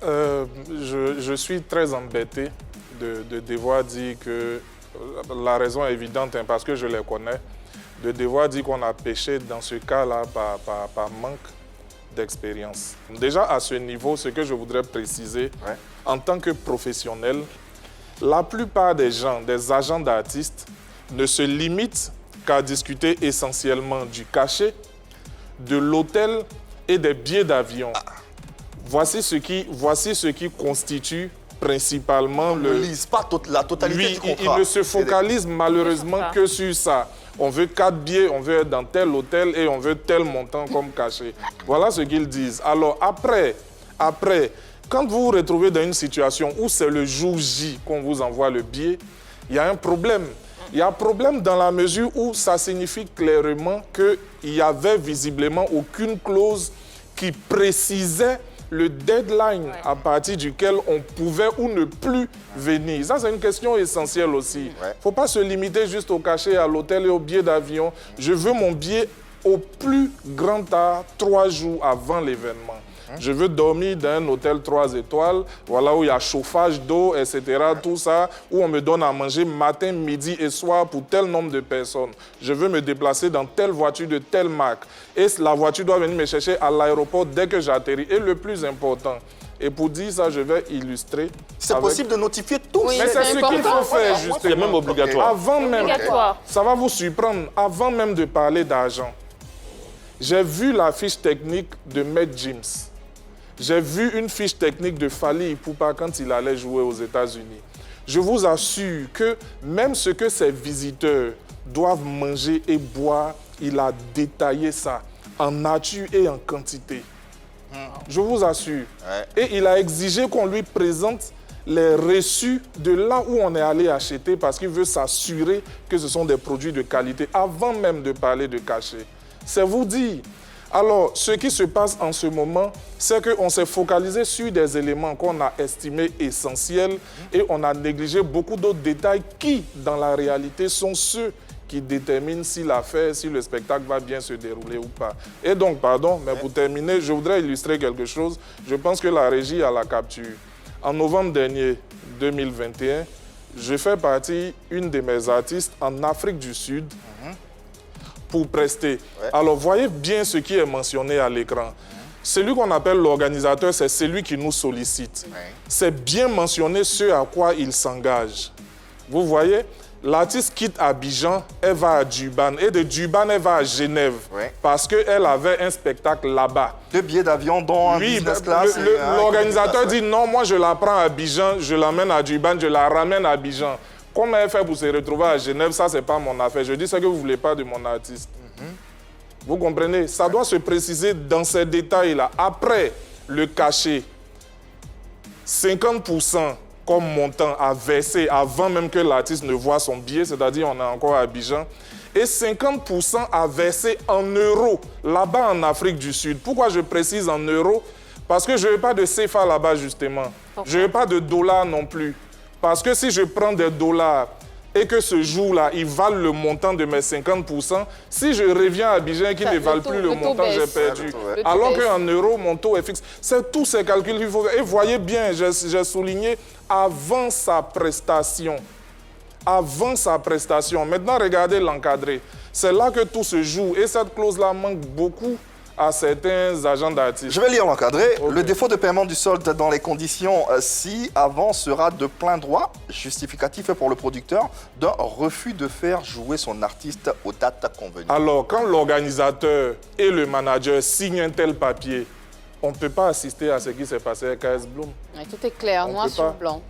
Je suis très embêté de devoir dire que la raison est évidente, hein, parce que je les connais, de devoir dire qu'on a péché dans ce cas-là par manque d'expérience. Déjà, à ce niveau, ce que je voudrais préciser, en tant que professionnel, la plupart des gens, des agents d'artistes, ne se limitent qu'à discuter essentiellement du cachet, de l'hôtel et des billets d'avion. Voici ce qui constitue principalement ne lise pas la totalité du contrat. Il ne se focalise malheureusement que sur ça. On veut 4 billets, on veut être dans tel hôtel et on veut tel montant comme cachet. Voilà ce qu'ils disent. Alors après, quand vous vous retrouvez dans une situation où c'est le jour J qu'on vous envoie le billet, il y a un problème. Il y a un problème dans la mesure où ça signifie clairement qu'il n'y avait visiblement aucune clause qui précisait le deadline à partir duquel on pouvait ou ne plus venir. Ça, c'est une question essentielle aussi. Il ne faut pas se limiter juste au cachet, à l'hôtel et au billet d'avion. Je veux mon billet au plus grand tard 3 jours avant l'événement. Je veux dormir dans un hôtel 3 étoiles, voilà, où il y a chauffage d'eau, etc., tout ça, où on me donne à manger matin, midi et soir pour tel nombre de personnes. Je veux me déplacer dans telle voiture de telle marque. Et la voiture doit venir me chercher à l'aéroport dès que j'atterris. Et le plus important, et pour dire ça, je vais illustrer. C'est possible de notifier tout. Oui, mais c'est ce qu'il faut faire, justement. C'est même obligatoire. Avant même, ça va vous surprendre, avant même de parler d'argent, j'ai vu la fiche technique de Maître Gims. J'ai vu une fiche technique de Fally Ipupa quand il allait jouer aux États-Unis. Je vous assure que même ce que ces visiteurs doivent manger et boire, il a détaillé ça en nature et en quantité. Je vous assure. Et il a exigé qu'on lui présente les reçus de là où on est allé acheter parce qu'il veut s'assurer que ce sont des produits de qualité avant même de parler de cachet. C'est vous dire. Alors, ce qui se passe en ce moment, c'est qu'on s'est focalisé sur des éléments qu'on a estimés essentiels et on a négligé beaucoup d'autres détails qui, dans la réalité, sont ceux qui déterminent si l'affaire, si le spectacle va bien se dérouler ou pas. Et donc, pardon, mais pour terminer, je voudrais illustrer quelque chose. Je pense que la régie a la capture. En novembre dernier, 2021, je fais partie une de mes artistes en Afrique du Sud pour prester. Alors, voyez bien ce qui est mentionné à l'écran. Celui qu'on appelle l'organisateur, c'est celui qui nous sollicite. C'est bien mentionné ce à quoi il s'engage. Vous voyez, l'artiste quitte Abidjan, elle va à Durban. Et de Durban, elle va à Genève. Parce qu'elle avait un spectacle là-bas. 2 billets d'avion, dont un business class. L'organisateur dit non, moi je la prends à Abidjan, je l'emmène à Durban, je la ramène à Abidjan. Comment elle fait pour se retrouver à Genève, ça, c'est pas mon affaire. Je dis ce que vous ne voulez pas de mon artiste. Vous comprenez? Ça doit se préciser dans ces détails-là. Après le cachet, 50% comme montant à verser avant même que l'artiste ne voit son billet, c'est-à-dire on est encore à Abidjan, et 50% à verser en euros, là-bas en Afrique du Sud. Pourquoi je précise en euros? Parce que je ne veux pas de CFA là-bas, justement. Je ne veux pas de dollars non plus. Parce que si je prends des dollars et que ce jour-là, ils valent le montant de mes 50%, si je reviens à Abidjan et qu'ils ne valent plus le montant, j'ai perdu. Alors qu'en euros, mon taux est fixe. C'est tous ces calculs qu'il faut faire. Et voyez bien, j'ai souligné avant sa prestation. Avant sa prestation. Maintenant, regardez l'encadré. C'est là que tout se joue. Et cette clause-là manque beaucoup à certains agents d'artistes. Je vais lire l'encadré. Le défaut de paiement du solde dans les conditions ci-avant sera de plein droit, justificatif pour le producteur, d'un refus de faire jouer son artiste aux dates convenues. Alors, quand l'organisateur et le manager signent un tel papier, on ne peut pas assister à ce qui s'est passé avec AS Bloom. Tout est clair, noir sur blanc.